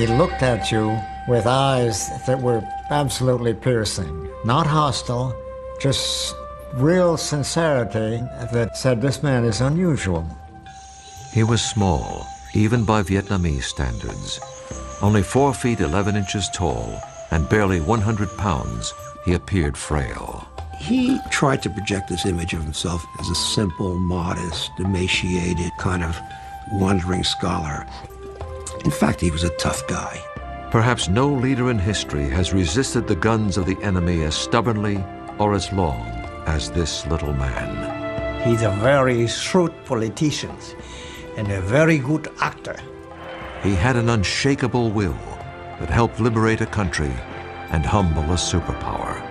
He looked at you with eyes that were absolutely piercing, not hostile, just real sincerity that said this man is unusual. He was small, even by Vietnamese standards. Only 4 feet 11 inches tall and barely 100 pounds, he appeared frail. He tried to project this image of himself as a simple, modest, emaciated, kind of wandering scholar. In fact, he was a tough guy. Perhaps no leader in history has resisted the guns of the enemy as stubbornly or as long as this little man. He's a very shrewd politician and a very good actor. He had an unshakable will that helped liberate a country and humble a superpower.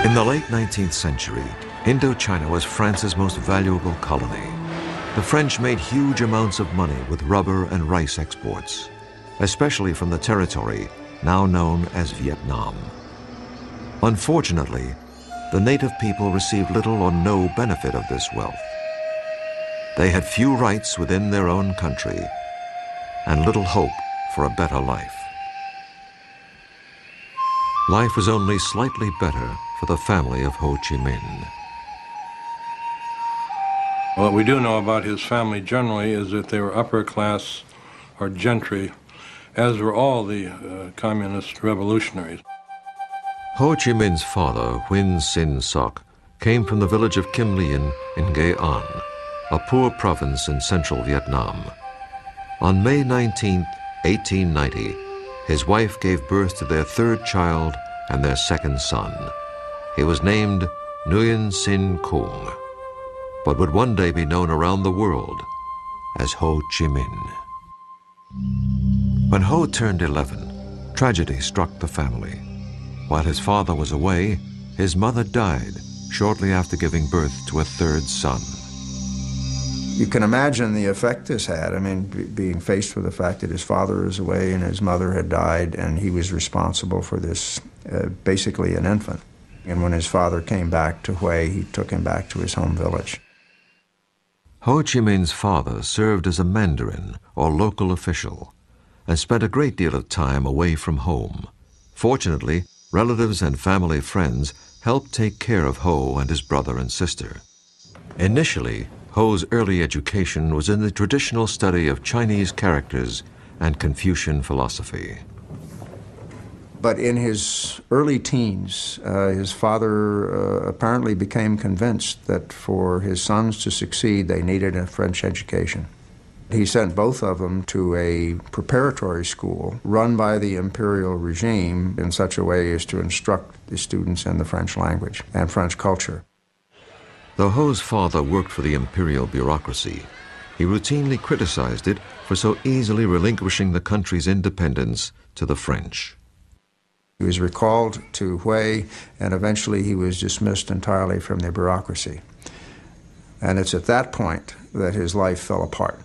In the late 19th century, Indochina was France's most valuable colony. The French made huge amounts of money with rubber and rice exports, especially from the territory now known as Vietnam. Unfortunately, the native people received little or no benefit of this wealth. They had few rights within their own country and little hope for a better life. Life was only slightly better for the family of Ho Chi Minh. What we do know about his family generally is that they were upper class or gentry, as were all the communist revolutionaries. Ho Chi Minh's father, Huynh Sinh Soc, came from the village of Kim Lien in Nghệ An, a poor province in central Vietnam. On May 19, 1890, his wife gave birth to their third child and their second son. He was named Nguyen Sinh Kung, but would one day be known around the world as Ho Chi Minh. When Ho turned 11, tragedy struck the family. While his father was away, his mother died shortly after giving birth to a third son. You can imagine the effect this had. I mean, being faced with the fact that his father was away and his mother had died, and he was responsible for this, basically an infant. And when his father came back to Hue, he took him back to his home village. Ho Chi Minh's father served as a mandarin or local official and spent a great deal of time away from home. Fortunately, relatives and family friends helped take care of Ho and his brother and sister. Initially, Ho's early education was in the traditional study of Chinese characters and Confucian philosophy. But in his early teens, his father apparently became convinced that for his sons to succeed, they needed a French education. He sent both of them to a preparatory school run by the imperial regime in such a way as to instruct the students in the French language and French culture. Though Ho's father worked for the imperial bureaucracy, he routinely criticized it for so easily relinquishing the country's independence to the French. He was recalled to Hue, and eventually he was dismissed entirely from the bureaucracy. And it's at that point that his life fell apart.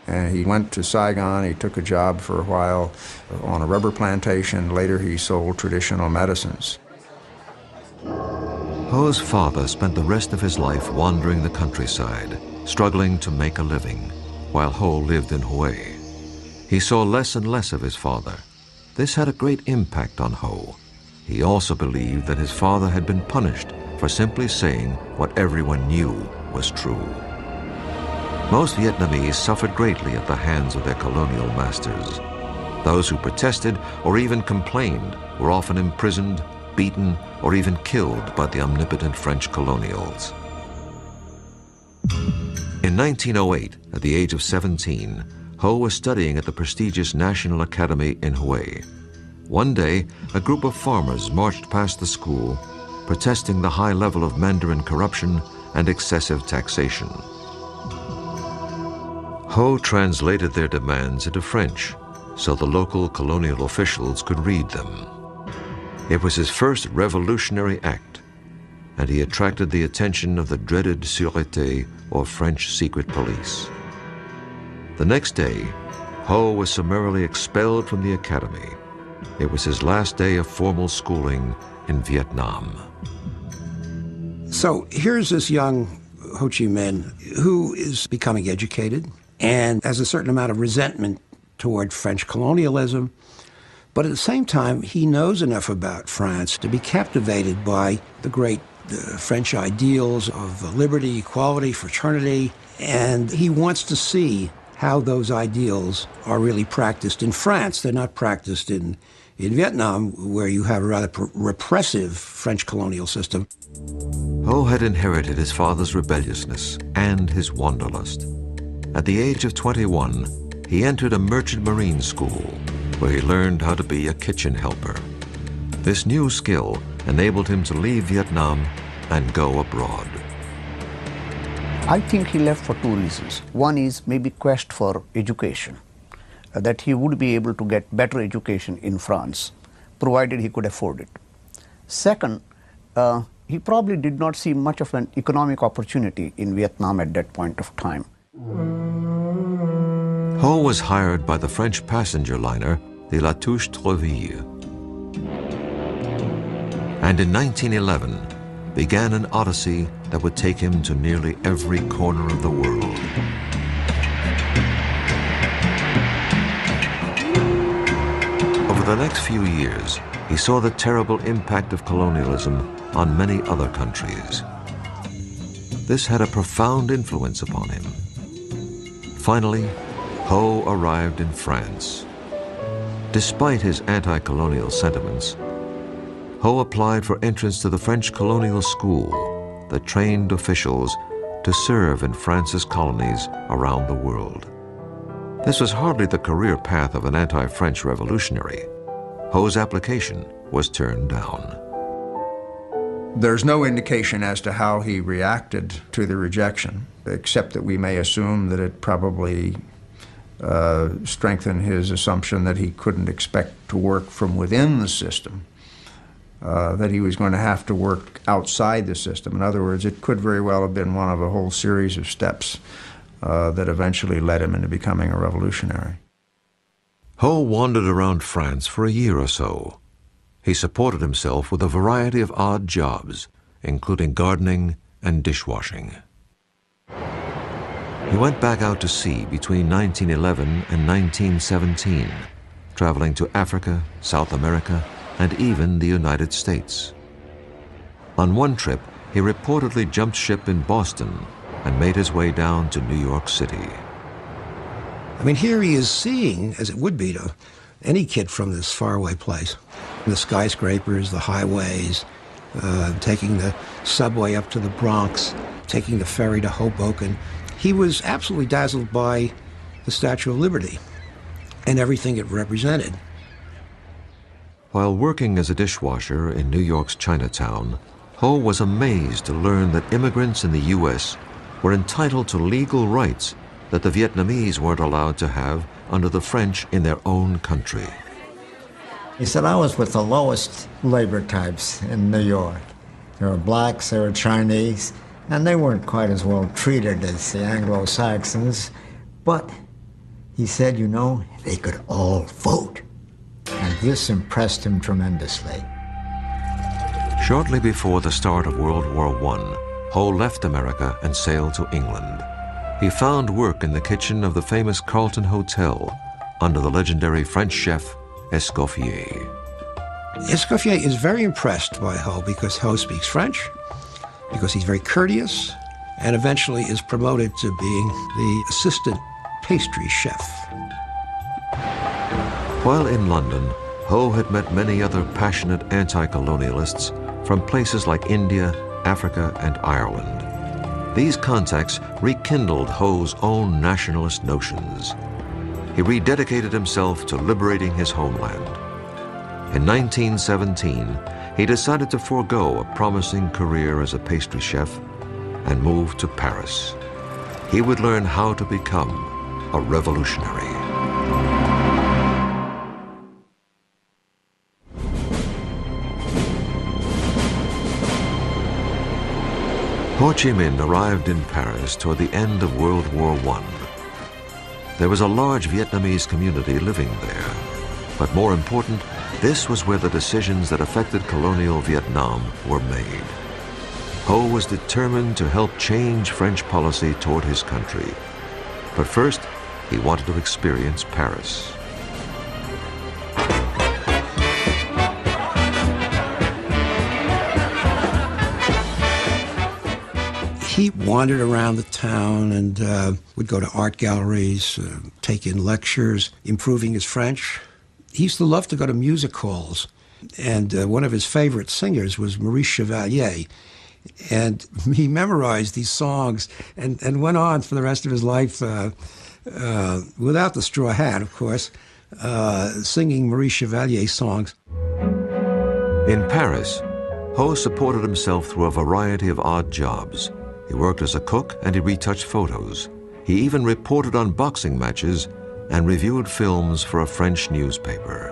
And he went to Saigon, he took a job for a while on a rubber plantation. Later he sold traditional medicines. Ho's father spent the rest of his life wandering the countryside, struggling to make a living, while Ho lived in Hue. He saw less and less of his father. This had a great impact on Ho. He also believed that his father had been punished for simply saying what everyone knew was true. Most Vietnamese suffered greatly at the hands of their colonial masters. Those who protested or even complained were often imprisoned, beaten, or even killed by the omnipotent French colonials. In 1908, at the age of 17, Ho was studying at the prestigious National Academy in Hue. One day, a group of farmers marched past the school, protesting the high level of Mandarin corruption and excessive taxation. Ho translated their demands into French so the local colonial officials could read them. It was his first revolutionary act, and he attracted the attention of the dreaded Sûreté, or French secret police. The next day, Ho was summarily expelled from the academy. It was his last day of formal schooling in Vietnam. So here's this young Ho Chi Minh who is becoming educated and has a certain amount of resentment toward French colonialism. But at the same time, he knows enough about France to be captivated by the great French ideals of liberty, equality, fraternity, and he wants to see how those ideals are really practiced in France. They're not practiced in Vietnam, where you have a rather repressive French colonial system. Ho had inherited his father's rebelliousness and his wanderlust. At the age of 21, he entered a merchant marine school where he learned how to be a kitchen helper. This new skill enabled him to leave Vietnam and go abroad. I think he left for two reasons. One is maybe quest for education, that he would be able to get better education in France, provided he could afford it. Second, he probably did not see much of an economic opportunity in Vietnam at that point of time. Ho was hired by the French passenger liner, the La Touche-Treville. And in 1911, began an odyssey that would take him to nearly every corner of the world. Over the next few years, he saw the terrible impact of colonialism on many other countries. This had a profound influence upon him. Finally, Ho arrived in France. Despite his anti-colonial sentiments, Ho applied for entrance to the French colonial school that trained officials to serve in France's colonies around the world. This was hardly the career path of an anti-French revolutionary. Ho's application was turned down. There's no indication as to how he reacted to the rejection, except that we may assume that it probably strengthened his assumption that he couldn't expect to work from within the system, that he was going to have to work outside the system. In other words, it could very well have been one of a whole series of steps that eventually led him into becoming a revolutionary. Ho wandered around France for a year or so. He supported himself with a variety of odd jobs, including gardening and dishwashing. He went back out to sea between 1911 and 1917, traveling to Africa, South America, and even the United States. On one trip, he reportedly jumped ship in Boston and made his way down to New York City. I mean, here he is seeing, as it would be to any kid from this faraway place, the skyscrapers, the highways, taking the subway up to the Bronx, taking the ferry to Hoboken. He was absolutely dazzled by the Statue of Liberty and everything it represented. While working as a dishwasher in New York's Chinatown, Ho was amazed to learn that immigrants in the U.S. were entitled to legal rights that the Vietnamese weren't allowed to have under the French in their own country. He said, I was with the lowest labor types in New York. There were blacks, there were Chinese, and they weren't quite as well treated as the Anglo-Saxons. But he said, you know, they could all vote. And this impressed him tremendously. Shortly before the start of World War I, Ho left America and sailed to England. He found work in the kitchen of the famous Carlton Hotel under the legendary French chef Escoffier. Escoffier is very impressed by Ho because Ho speaks French, because he's very courteous, and eventually is promoted to being the assistant pastry chef. While in London, Ho had met many other passionate anti-colonialists from places like India, Africa, and Ireland. These contacts rekindled Ho's own nationalist notions. He rededicated himself to liberating his homeland. In 1917, he decided to forego a promising career as a pastry chef and move to Paris. He would learn how to become a revolutionary. Ho Chi Minh arrived in Paris toward the end of World War I. There was a large Vietnamese community living there, but more important, This was where the decisions that affected colonial Vietnam were made. Ho was determined to help change French policy toward his country. But first, he wanted to experience Paris. He wandered around the town and would go to art galleries, take in lectures, improving his French. He used to love to go to music halls, and one of his favorite singers was Maurice Chevalier. And he memorized these songs and went on for the rest of his life, without the straw hat, of course, singing Maurice Chevalier songs. In Paris, Ho supported himself through a variety of odd jobs. He worked as a cook and he retouched photos. He even reported on boxing matches and reviewed films for a French newspaper.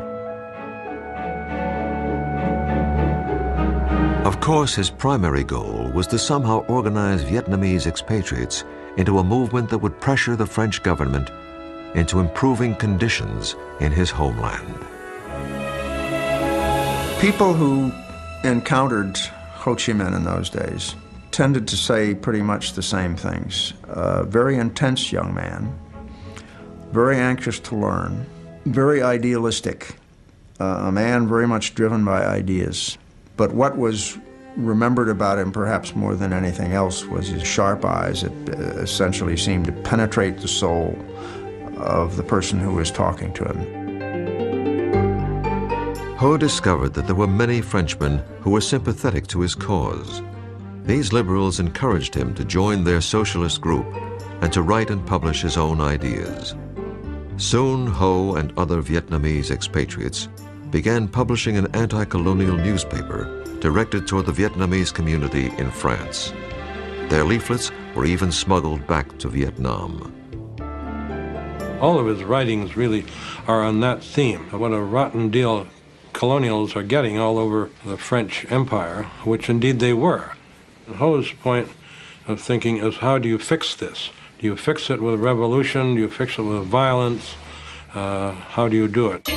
Of course, his primary goal was to somehow organize Vietnamese expatriates into a movement that would pressure the French government into improving conditions in his homeland. People who encountered Ho Chi Minh in those days tended to say pretty much the same things. Very intense young man, very anxious to learn, very idealistic, a man very much driven by ideas. But what was remembered about him perhaps more than anything else was his sharp eyes that essentially seemed to penetrate the soul of the person who was talking to him. Ho discovered that there were many Frenchmen who were sympathetic to his cause. These liberals encouraged him to join their socialist group and to write and publish his own ideas. Soon, Ho and other Vietnamese expatriates began publishing an anti-colonial newspaper directed toward the Vietnamese community in France. Their leaflets were even smuggled back to Vietnam. All of his writings really are on that theme, what a rotten deal colonials are getting all over the French Empire, which indeed they were. And Ho's point of thinking is, how do you fix this? Do you fix it with revolution? Do you fix it with violence? How do you do it?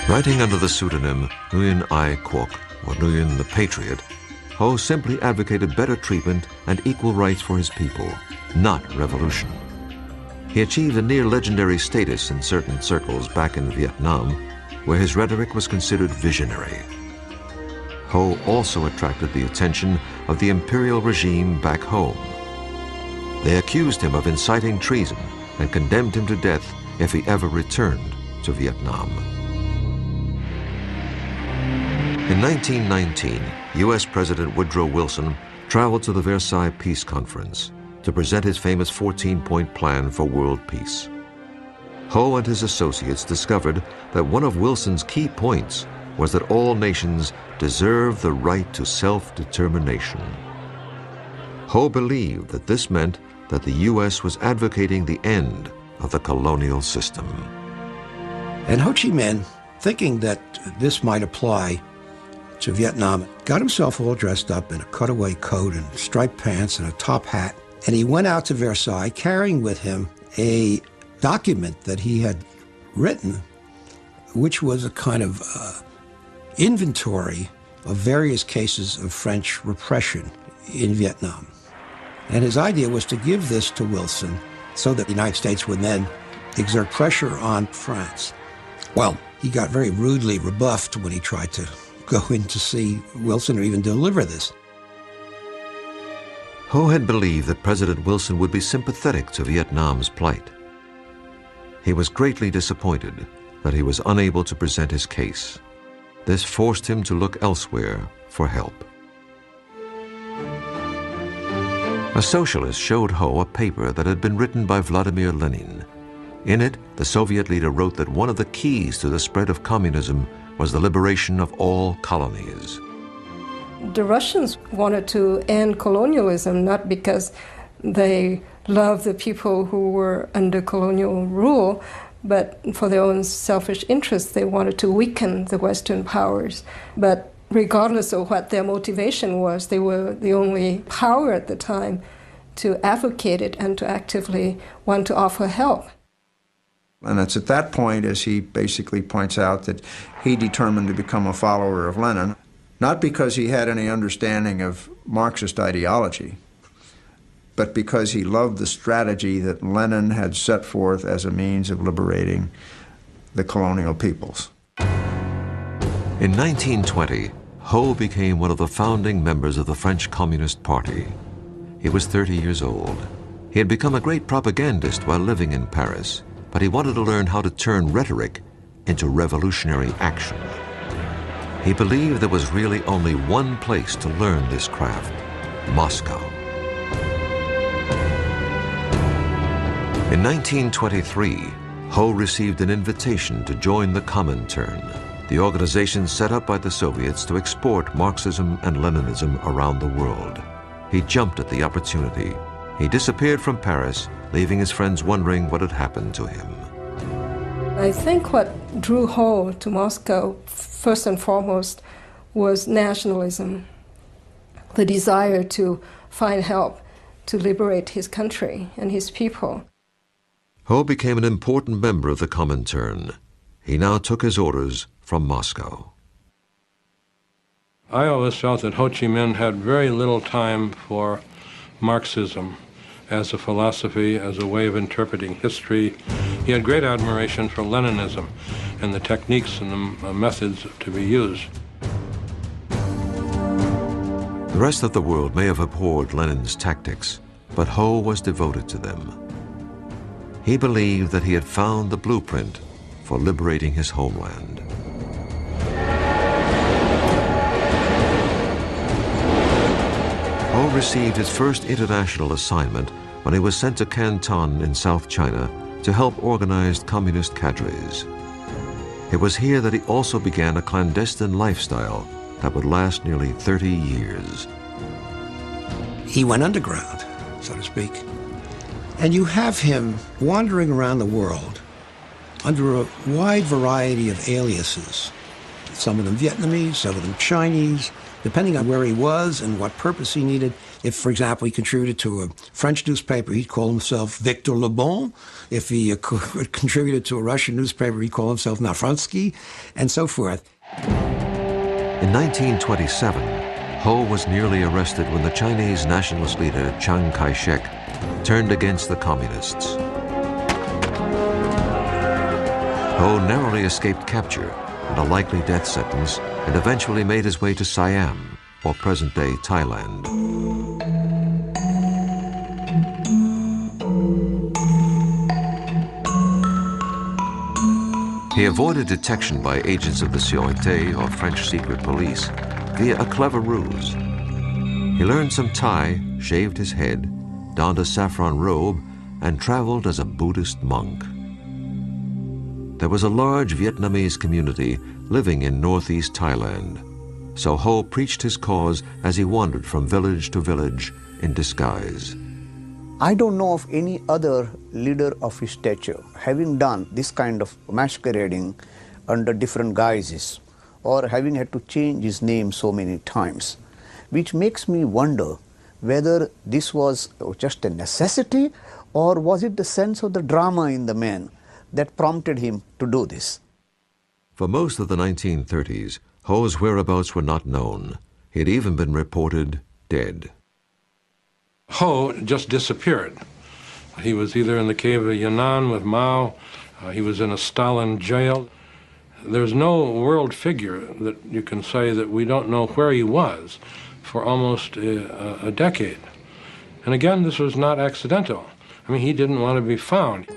Writing under the pseudonym Nguyen Ai Quoc, or Nguyen the Patriot, Ho simply advocated better treatment and equal rights for his people, not revolution. He achieved a near-legendary status in certain circles back in Vietnam, where his rhetoric was considered visionary. Ho also attracted the attention of the imperial regime back home. They accused him of inciting treason and condemned him to death if he ever returned to Vietnam. In 1919, U.S. President Woodrow Wilson traveled to the Versailles Peace Conference to present his famous 14-point plan for world peace. Ho and his associates discovered that one of Wilson's key points was that all nations deserve the right to self-determination. Ho believed that this meant that the U.S. was advocating the end of the colonial system. And Ho Chi Minh, thinking that this might apply to Vietnam, got himself all dressed up in a cutaway coat and striped pants and a top hat, and he went out to Versailles carrying with him a document that he had written, which was a kind of inventory of various cases of French repression in Vietnam. And his idea was to give this to Wilson so that the United States would then exert pressure on France. Well, he got very rudely rebuffed when he tried to go in to see Wilson or even deliver this. Ho had believed that President Wilson would be sympathetic to Vietnam's plight. He was greatly disappointed that he was unable to present his case. This forced him to look elsewhere for help. A socialist showed Ho a paper that had been written by Vladimir Lenin. In it, the Soviet leader wrote that one of the keys to the spread of communism was the liberation of all colonies. The Russians wanted to end colonialism not because they loved the people who were under colonial rule, but for their own selfish interests. They wanted to weaken the Western powers. But regardless of what their motivation was, they were the only power at the time to advocate it and to actively want to offer help. And it's at that point, as he basically points out, that he determined to become a follower of Lenin, not because he had any understanding of Marxist ideology, but because he loved the strategy that Lenin had set forth as a means of liberating the colonial peoples. In 1920, Ho became one of the founding members of the French Communist Party. He was 30 years old. He had become a great propagandist while living in Paris, but he wanted to learn how to turn rhetoric into revolutionary action. He believed there was really only one place to learn this craft: Moscow. In 1923, Ho received an invitation to join the Comintern, the organization set up by the Soviets to export Marxism and Leninism around the world. He jumped at the opportunity. He disappeared from Paris, leaving his friends wondering what had happened to him. I think what drew Ho to Moscow, first and foremost, was nationalism, the desire to find help to liberate his country and his people. Ho became an important member of the Comintern. He now took his orders from Moscow. I always felt that Ho Chi Minh had very little time for Marxism as a philosophy, as a way of interpreting history. He had great admiration for Leninism and the techniques and the methods to be used. The rest of the world may have abhorred Lenin's tactics, but Ho was devoted to them. He believed that he had found the blueprint for liberating his homeland. Ho received his first international assignment when he was sent to Canton in South China to help organize communist cadres. It was here that he also began a clandestine lifestyle that would last nearly 30 years. He went underground, so to speak. And you have him wandering around the world under a wide variety of aliases. Some of them Vietnamese, some of them Chinese, depending on where he was and what purpose he needed. If, for example, he contributed to a French newspaper, he'd call himself Victor Le Bon. If he contributed to a Russian newspaper, he'd call himself Nafransky, and so forth. In 1927, Ho was nearly arrested when the Chinese nationalist leader Chiang Kai-shek turned against the communists. Ho narrowly escaped capture and a likely death sentence, and eventually made his way to Siam, or present-day Thailand. He avoided detection by agents of the Sûreté, or French secret police, via a clever ruse. He learned some Thai, shaved his head, donned a saffron robe, and traveled as a Buddhist monk. There was a large Vietnamese community living in northeast Thailand, so Ho preached his cause as he wandered from village to village in disguise. I don't know of any other leader of his stature having done this kind of masquerading under different guises or having had to change his name so many times, which makes me wonder whether this was just a necessity or was it the sense of the drama in the man that prompted him to do this. For most of the 1930s, Ho's whereabouts were not known. He had even been reported dead. Ho just disappeared. He was either in the cave of Yan'an with Mao, he was in a Stalin jail. There's no world figure that you can say that we don't know where he was for almost a decade. And again, this was not accidental. I mean, he didn't want to be found.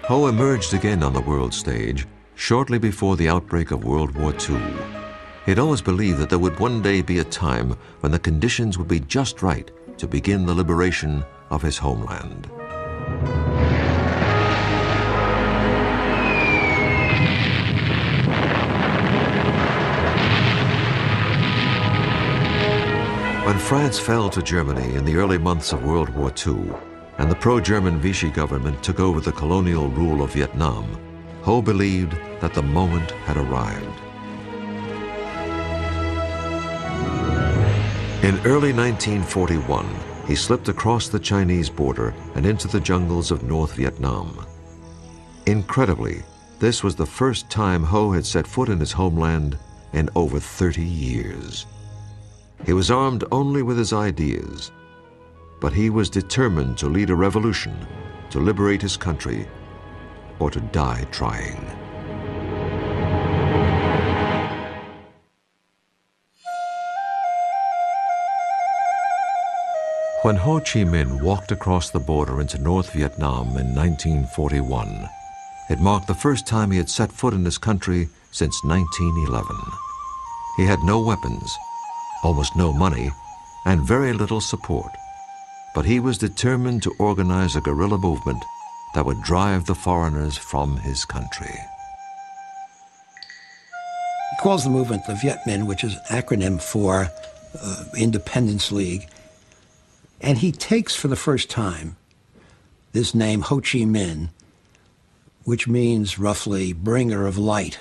Ho emerged again on the world stage shortly before the outbreak of World War II. He'd always believed that there would one day be a time when the conditions would be just right to begin the liberation of his homeland. When France fell to Germany in the early months of World War II, and the pro-German Vichy government took over the colonial rule of Vietnam, Ho believed that the moment had arrived. In early 1941, he slipped across the Chinese border and into the jungles of North Vietnam. Incredibly, this was the first time Ho had set foot in his homeland in over 30 years. He was armed only with his ideas, but he was determined to lead a revolution, to liberate his country, or to die trying. When Ho Chi Minh walked across the border into North Vietnam in 1941, it marked the first time he had set foot in his country since 1911. He had no weapons, almost no money, and very little support. But he was determined to organize a guerrilla movement that would drive the foreigners from his country. He calls the movement the Viet Minh, which is an acronym for Independence League. And he takes for the first time this name Ho Chi Minh, which means roughly bringer of light.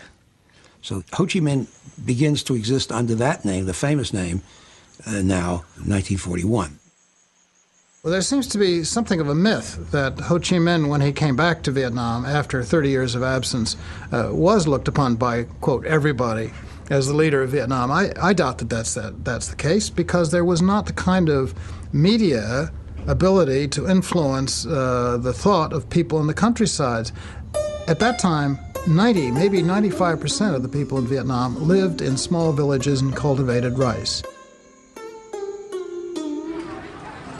So Ho Chi Minh begins to exist under that name, the famous name, now 1941. Well, there seems to be something of a myth that Ho Chi Minh, when he came back to Vietnam after 30 years of absence, was looked upon by, quote, everybody as the leader of Vietnam. I doubt that that's the case, because there was not the kind of media ability to influence the thought of people in the countryside. At that time, 90, maybe 95% of the people in Vietnam lived in small villages and cultivated rice.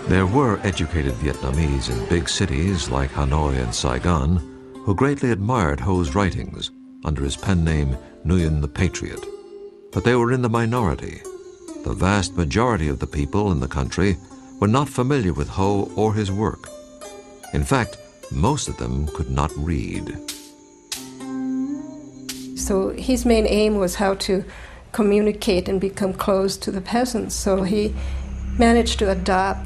There were educated Vietnamese in big cities like Hanoi and Saigon who greatly admired Ho's writings under his pen name Nguyen the Patriot. But they were in the minority. The vast majority of the people in the country were not familiar with Ho or his work. In fact, most of them could not read. So his main aim was how to communicate and become close to the peasants. So he managed to adopt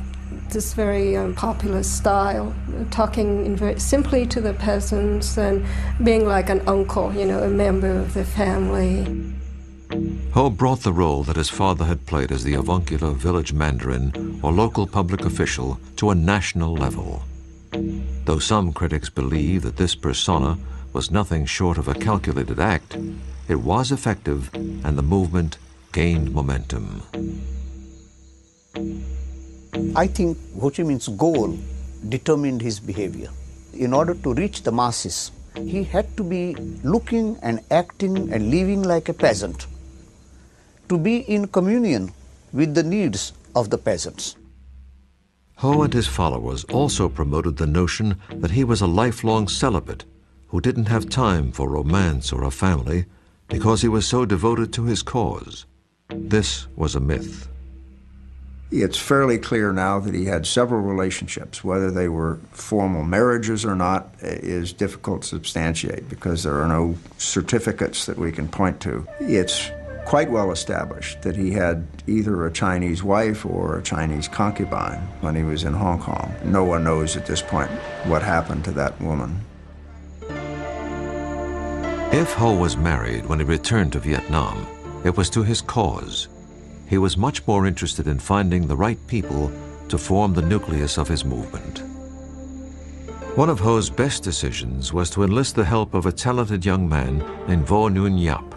this very popular style, talking very simply to the peasants and being like an uncle, you know, a member of the family. Ho brought the role that his father had played as the avuncular village mandarin or local public official to a national level. Though some critics believe that this persona was nothing short of a calculated act, it was effective and the movement gained momentum. I think Ho Chi Minh's goal determined his behavior. In order to reach the masses, he had to be looking and acting and living like a peasant, to be in communion with the needs of the peasants. Ho and his followers also promoted the notion that he was a lifelong celibate who didn't have time for romance or a family because he was so devoted to his cause. This was a myth. It's fairly clear now that he had several relationships. Whether they were formal marriages or not is difficult to substantiate because there are no certificates that we can point to. It's quite well established that he had either a Chinese wife or a Chinese concubine when he was in Hong Kong. No one knows at this point what happened to that woman. If Ho was married when he returned to Vietnam, it was to his cause. He was much more interested in finding the right people to form the nucleus of his movement. One of Ho's best decisions was to enlist the help of a talented young man named Vo Nguyen Giap.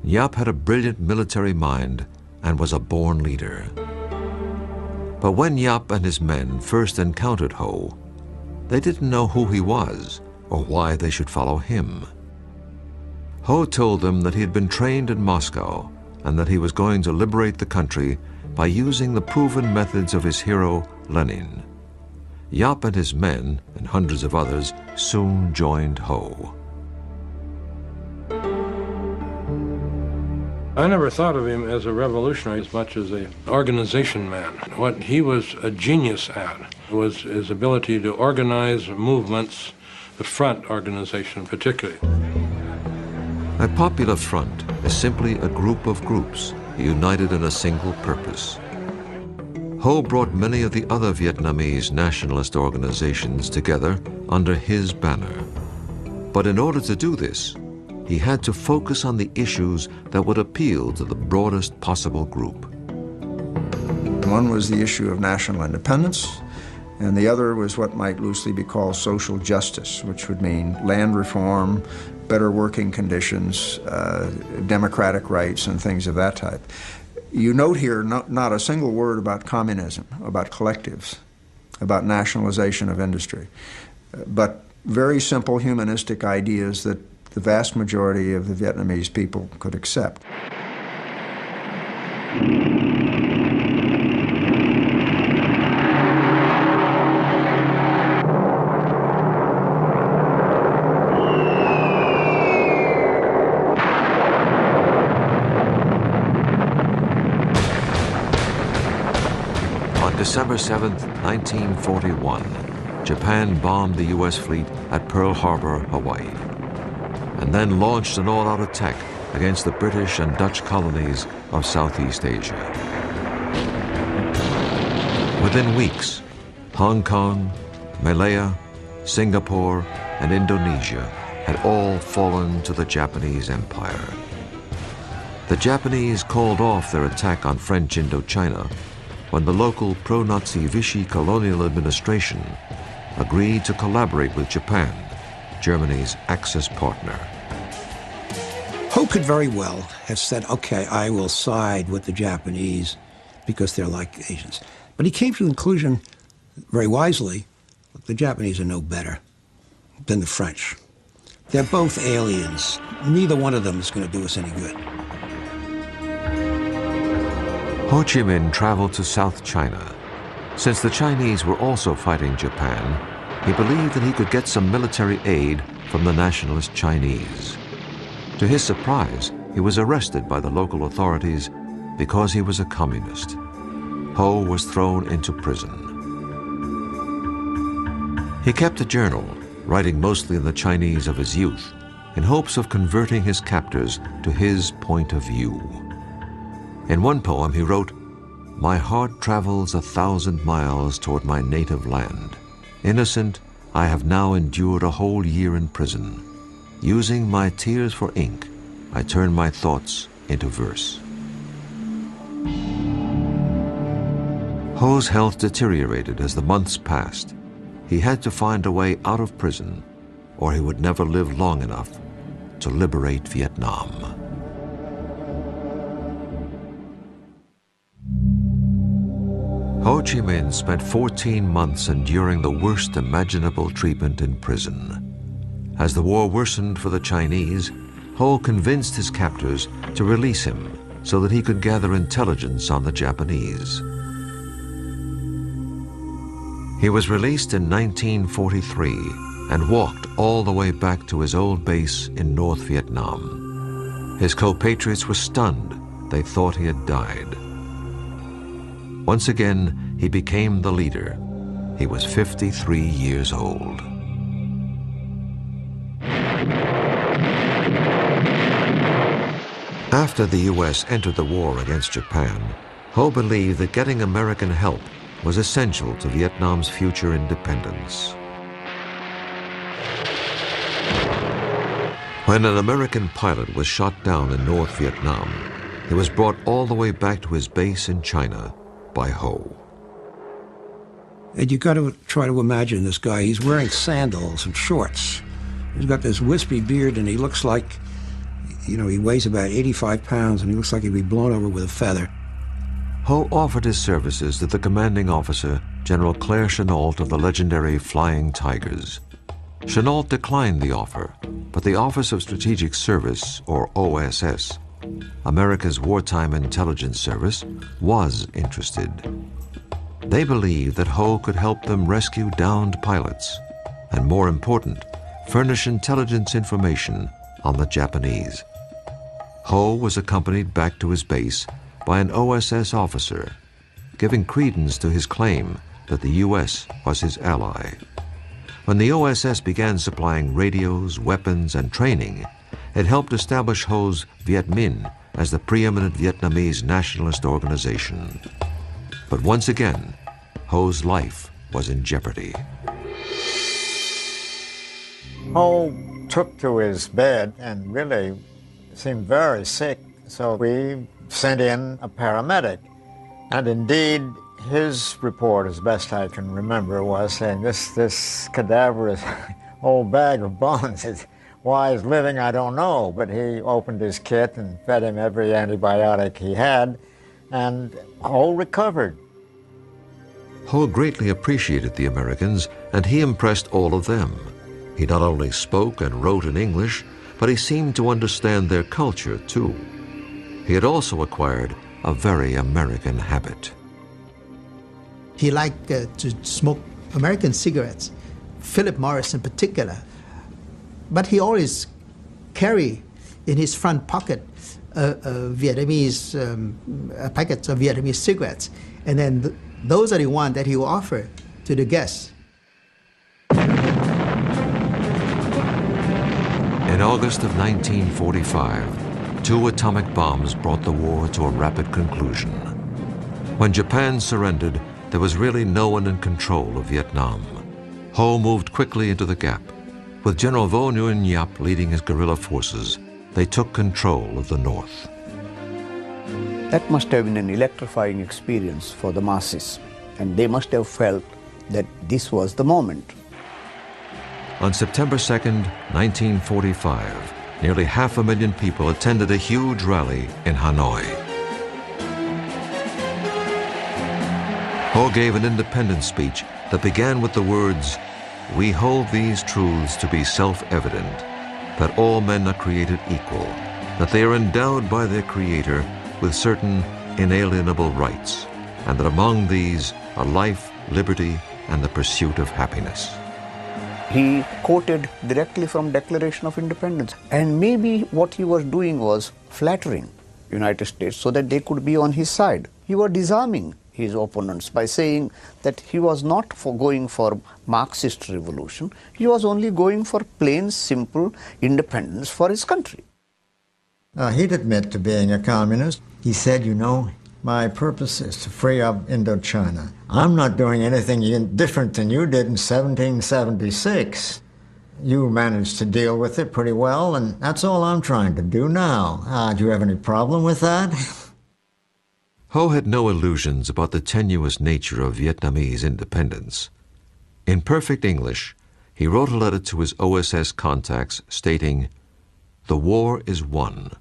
Giap had a brilliant military mind and was a born leader. But when Giap and his men first encountered Ho, they didn't know who he was or why they should follow him. Ho told them that he had been trained in Moscow and that he was going to liberate the country by using the proven methods of his hero, Lenin. Giap and his men, and hundreds of others, soon joined Ho. I never thought of him as a revolutionary as much as an organization man. What he was a genius at was his ability to organize movements, the front organization particularly. A popular front is simply a group of groups united in a single purpose. Ho brought many of the other Vietnamese nationalist organizations together under his banner. But in order to do this, he had to focus on the issues that would appeal to the broadest possible group. One was the issue of national independence, and the other was what might loosely be called social justice, which would mean land reform, better working conditions, democratic rights, and things of that type. You note here not a single word about communism, about collectives, about nationalization of industry, but very simple humanistic ideas that the vast majority of the Vietnamese people could accept. On December 7, 1941, Japan bombed the U.S. fleet at Pearl Harbor, Hawaii, and then launched an all-out attack against the British and Dutch colonies of Southeast Asia. Within weeks, Hong Kong, Malaya, Singapore, and Indonesia had all fallen to the Japanese Empire. The Japanese called off their attack on French Indochina when the local pro-Nazi Vichy colonial administration agreed to collaborate with Japan, Germany's Axis partner. Ho could very well have said, okay, I will side with the Japanese because they're like Asians. But he came to the conclusion, very wisely, look, the Japanese are no better than the French. They're both aliens. Neither one of them is going to do us any good. Ho Chi Minh traveled to South China. Since the Chinese were also fighting Japan, he believed that he could get some military aid from the nationalist Chinese. To his surprise, he was arrested by the local authorities because he was a communist. Ho was thrown into prison. He kept a journal, writing mostly in the Chinese of his youth, in hopes of converting his captors to his point of view. In one poem he wrote, "My heart travels 1,000 miles toward my native land. Innocent, I have now endured a whole year in prison. Using my tears for ink, I turn my thoughts into verse." Ho's health deteriorated as the months passed. He had to find a way out of prison, or he would never live long enough to liberate Vietnam. Ho Chi Minh spent 14 months enduring the worst imaginable treatment in prison. As the war worsened for the Chinese, Ho convinced his captors to release him so that he could gather intelligence on the Japanese. He was released in 1943 and walked all the way back to his old base in North Vietnam. His co-patriots were stunned. They thought he had died. Once again, he became the leader. He was 53 years old. After the U.S. entered the war against Japan, Ho believed that getting American help was essential to Vietnam's future independence. When an American pilot was shot down in North Vietnam, he was brought all the way back to his base in China by Ho. And you got to try to imagine this guy. He's wearing sandals and shorts. He's got this wispy beard, and he looks like, you know, he weighs about 85 pounds, and he looks like he'd be blown over with a feather. Ho offered his services to the commanding officer, General Claire Chennault of the legendary Flying Tigers. Chennault declined the offer, but the Office of Strategic Service, or OSS, America's wartime intelligence service, was interested. They believed that Ho could help them rescue downed pilots, and more important, furnish intelligence information on the Japanese. Ho was accompanied back to his base by an OSS officer, giving credence to his claim that the U.S. was his ally. When the OSS began supplying radios, weapons, and training, it helped establish Ho's Viet Minh as the preeminent Vietnamese nationalist organization. But once again, Ho's life was in jeopardy. Ho took to his bed and really seemed very sick, so we sent in a paramedic. And indeed, His report, as best I can remember, was saying this cadaver is old bag of bones. Why he's living, I don't know, but he opened his kit and fed him every antibiotic he had, and Ho recovered. Ho greatly appreciated the Americans, and he impressed all of them. He not only spoke and wrote in English, but he seemed to understand their culture, too. He had also acquired a very American habit. He liked to smoke American cigarettes, Philip Morris in particular. But he always carried in his front pocket Vietnamese packets of Vietnamese cigarettes. And then those are the ones that he will offer to the guests. In August of 1945, 2 atomic bombs brought the war to a rapid conclusion. When Japan surrendered, there was really no one in control of Vietnam. Ho moved quickly into the gap. With General Vo Nguyen Giap leading his guerrilla forces, they took control of the north. That must have been an electrifying experience for the masses, and they must have felt that this was the moment. On September 2nd, 1945, nearly 500,000 people attended a huge rally in Hanoi. Ho gave an independence speech that began with the words, "We hold these truths to be self-evident, that all men are created equal, that they are endowed by their Creator with certain inalienable rights, and that among these are life, liberty, and the pursuit of happiness." He quoted directly from Declaration of Independence, and maybe what he was doing was flattering United States so that they could be on his side. He was disarming his opponents by saying that he was not going for Marxist revolution, he was only going for plain, simple independence for his country. He'd admit to being a communist. He said, you know, my purpose is to free up Indochina. I'm not doing anything different than you did in 1776. You managed to deal with it pretty well, and that's all I'm trying to do now. Do you have any problem with that? Ho had no illusions about the tenuous nature of Vietnamese independence. In perfect English, he wrote a letter to his OSS contacts stating, "The war is won,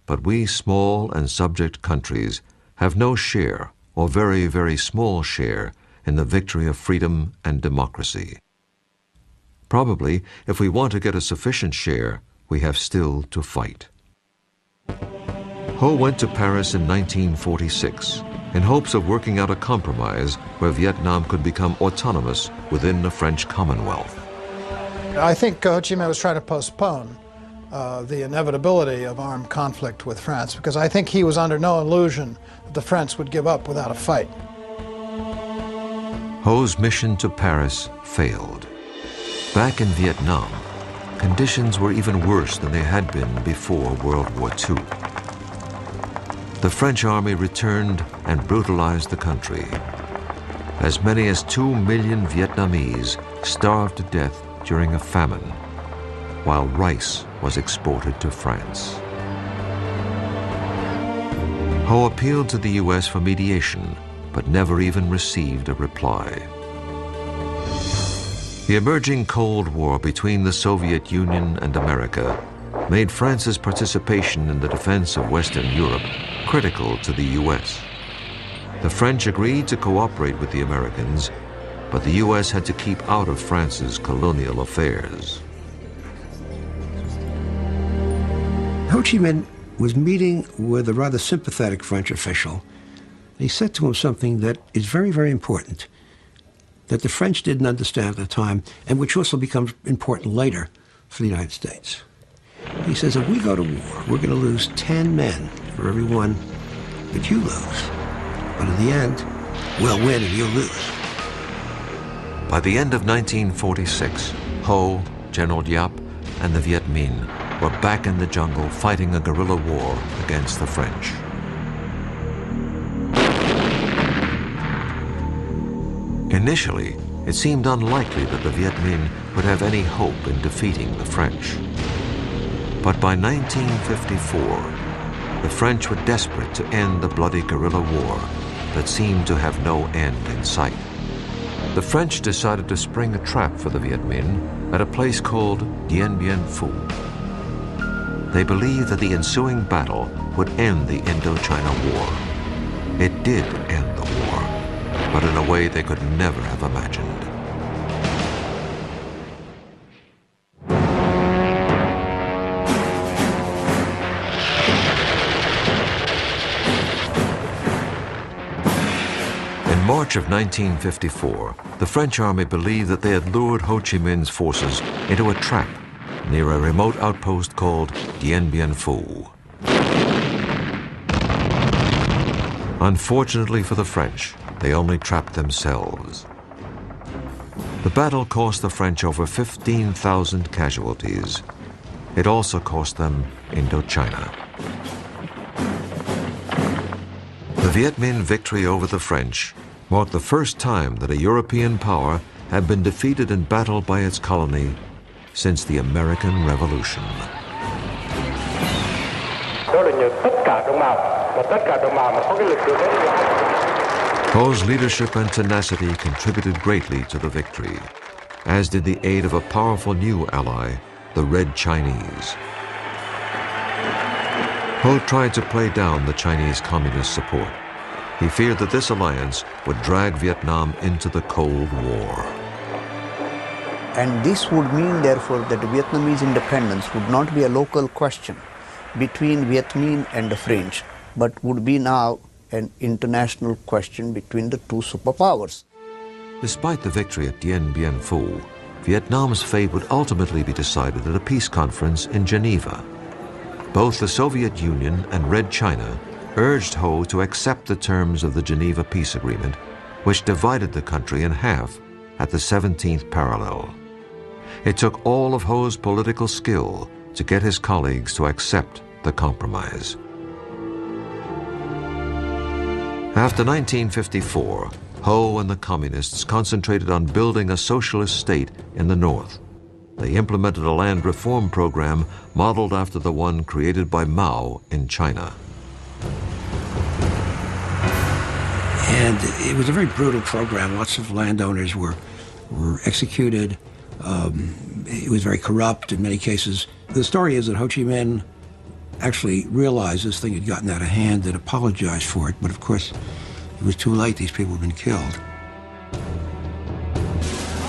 but we small and subject countries have no share or very, very small share in the victory of freedom and democracy. Probably, if we want to get a sufficient share, we have still to fight." Ho went to Paris in 1946 in hopes of working out a compromise where Vietnam could become autonomous within the French Commonwealth. I think Ho Chi Minh was trying to postpone the inevitability of armed conflict with France, because I think he was under no illusion that the French would give up without a fight. Ho's mission to Paris failed. Back in Vietnam, conditions were even worse than they had been before World War II. The French army returned and brutalized the country. As many as 2 million Vietnamese starved to death during a famine, while rice was exported to France. Ho appealed to the U.S. for mediation, but never even received a reply. The emerging Cold War between the Soviet Union and America made France's participation in the defense of Western Europe critical to the U.S. The French agreed to cooperate with the Americans, but the U.S. had to keep out of France's colonial affairs. Ho Chi Minh was meeting with a rather sympathetic French official. He said to him something that is very, very important, that the French didn't understand at the time, and which also becomes important later for the United States. He says, if we go to war, we're going to lose 10 men for every one that you lose. But in the end, we'll win and you'll lose. By the end of 1946, Ho, General Giap, and the Viet Minh were back in the jungle fighting a guerrilla war against the French. Initially, it seemed unlikely that the Viet Minh would have any hope in defeating the French. But by 1954, the French were desperate to end the bloody guerrilla war, that seemed to have no end in sight. The French decided to spring a trap for the Viet Minh at a place called Dien Bien Phu. They believed that the ensuing battle would end the Indochina War. It did end the war, but in a way they could never have imagined. In March of 1954, the French army believed that they had lured Ho Chi Minh's forces into a trap near a remote outpost called Dien Bien Phu. Unfortunately for the French, they only trapped themselves. The battle cost the French over 15,000 casualties. It also cost them Indochina. The Viet Minh victory over the French marked the first time that a European power had been defeated in battle by its colony since the American Revolution. Ho's leadership and tenacity contributed greatly to the victory, as did the aid of a powerful new ally, the Red Chinese. Ho tried to play down the Chinese Communist support. He feared that this alliance would drag Vietnam into the Cold War. And this would mean, therefore, that Vietnamese independence would not be a local question between Viet Minh and the French, but would be now an international question between the two superpowers. Despite the victory at Dien Bien Phu, Vietnam's fate would ultimately be decided at a peace conference in Geneva. Both the Soviet Union and Red China urged Ho to accept the terms of the Geneva Peace Agreement, which divided the country in half at the 17th parallel. It took all of Ho's political skill to get his colleagues to accept the compromise. After 1954, Ho and the Communists concentrated on building a socialist state in the North. They implemented a land reform program modeled after the one created by Mao in China. And it was a very brutal program. Lots of landowners were executed. It was very corrupt in many cases. The story is that Ho Chi Minh actually realized this thing had gotten out of hand and apologized for it, but of course it was too late. These people had been killed.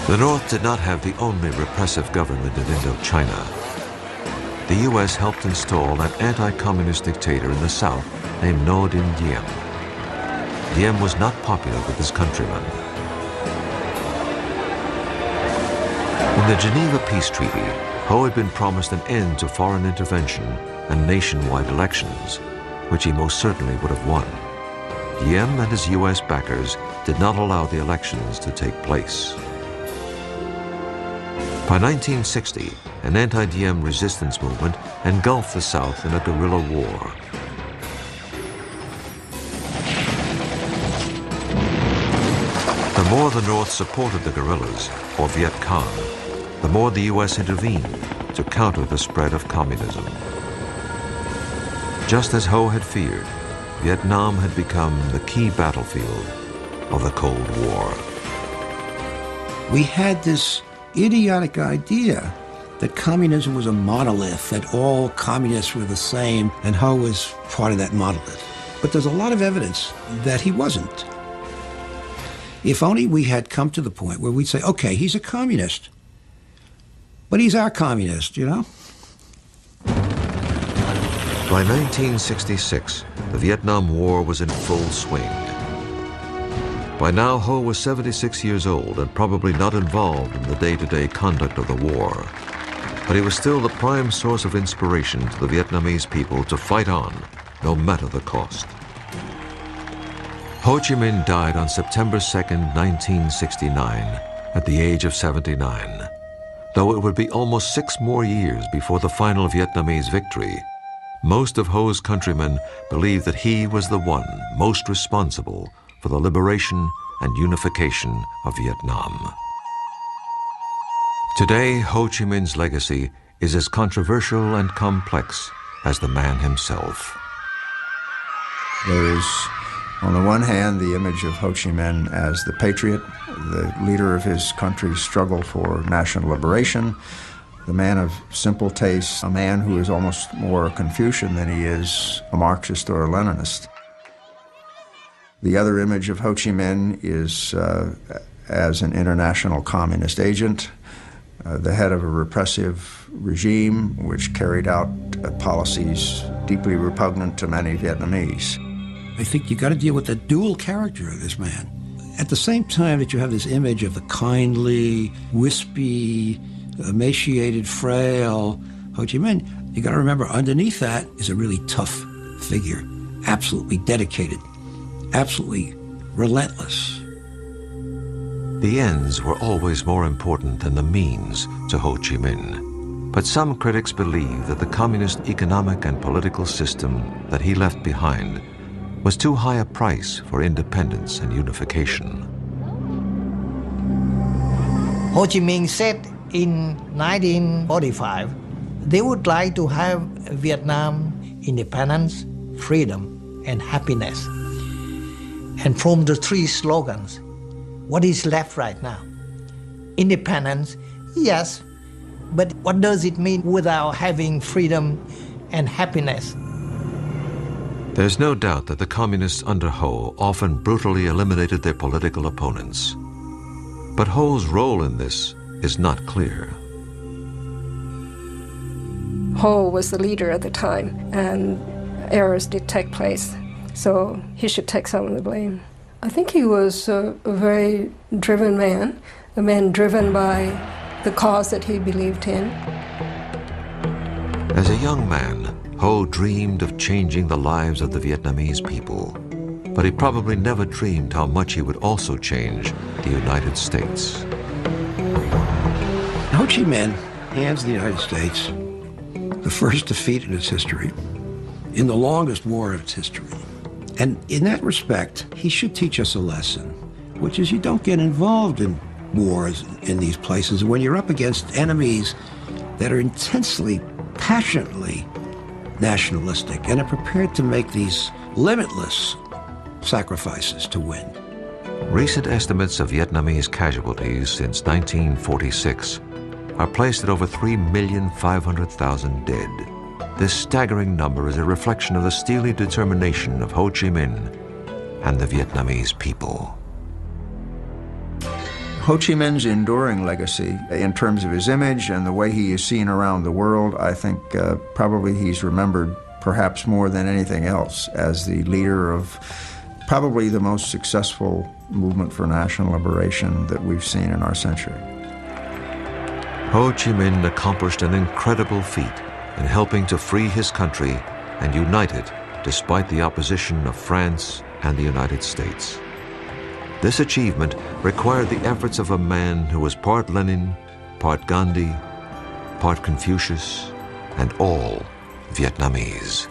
The North did not have the only repressive government in Indochina. The U.S. helped install an anti-communist dictator in the South named Ngo Dinh Diem. Diem was not popular with his countrymen. In the Geneva Peace Treaty, Ho had been promised an end to foreign intervention and nationwide elections, which he most certainly would have won. Diem and his U.S. backers did not allow the elections to take place. By 1960, an anti-Diem resistance movement engulfed the South in a guerrilla war. The more the North supported the guerrillas, or Viet Cong, the more the U.S. intervened to counter the spread of communism. Just as Ho had feared, Vietnam had become the key battlefield of the Cold War. We had this idiotic idea that communism was a monolith, that all communists were the same, and Ho was part of that monolith. But there's a lot of evidence that he wasn't. If only we had come to the point where we'd say, okay, he's a communist, but he's our communist, you know? By 1966, the Vietnam War was in full swing. By now, Ho was 76 years old and probably not involved in the day-to-day conduct of the war. But he was still the prime source of inspiration to the Vietnamese people to fight on, no matter the cost. Ho Chi Minh died on September 2nd, 1969, at the age of 79. Though it would be almost 6 more years before the final Vietnamese victory, most of Ho's countrymen believed that he was the one most responsible for the liberation and unification of Vietnam. Today, Ho Chi Minh's legacy is as controversial and complex as the man himself. There's On the one hand, the image of Ho Chi Minh as the patriot, the leader of his country's struggle for national liberation, the man of simple tastes, a man who is almost more a Confucian than he is a Marxist or a Leninist. The other image of Ho Chi Minh is as an international communist agent, the head of a repressive regime which carried out policies deeply repugnant to many Vietnamese. I think you got to deal with the dual character of this man. At the same time that you have this image of the kindly, wispy, emaciated, frail Ho Chi Minh, you got to remember underneath that is a really tough figure, absolutely dedicated, absolutely relentless. The ends were always more important than the means to Ho Chi Minh. But some critics believe that the communist economic and political system that he left behind was too high a price for independence and unification. Ho Chi Minh said in 1945, they would like to have Vietnam independence, freedom, and happiness. And from the three slogans, what is left right now? Independence, yes, but what does it mean without having freedom and happiness? There's no doubt that the communists under Ho often brutally eliminated their political opponents. But Ho's role in this is not clear. Ho was the leader at the time, and errors did take place, so he should take some of the blame. I think he was a very driven man, a man driven by the cause that he believed in. As a young man, Ho dreamed of changing the lives of the Vietnamese people, but he probably never dreamed how much he would also change the United States. Ho Chi Minh hands the United States the first defeat in its history, in the longest war of its history. And in that respect, he should teach us a lesson, which is you don't get involved in wars in these places when you're up against enemies that are intensely, passionately nationalistic and are prepared to make these limitless sacrifices to win. Recent estimates of Vietnamese casualties since 1946 are placed at over 3,500,000 dead. This staggering number is a reflection of the steely determination of Ho Chi Minh and the Vietnamese people. Ho Chi Minh's enduring legacy in terms of his image and the way he is seen around the world, I think probably he's remembered perhaps more than anything else as the leader of probably the most successful movement for national liberation that we've seen in our century. Ho Chi Minh accomplished an incredible feat in helping to free his country and unite it despite the opposition of France and the United States. This achievement required the efforts of a man who was part Lenin, part Gandhi, part Confucius, and all Vietnamese.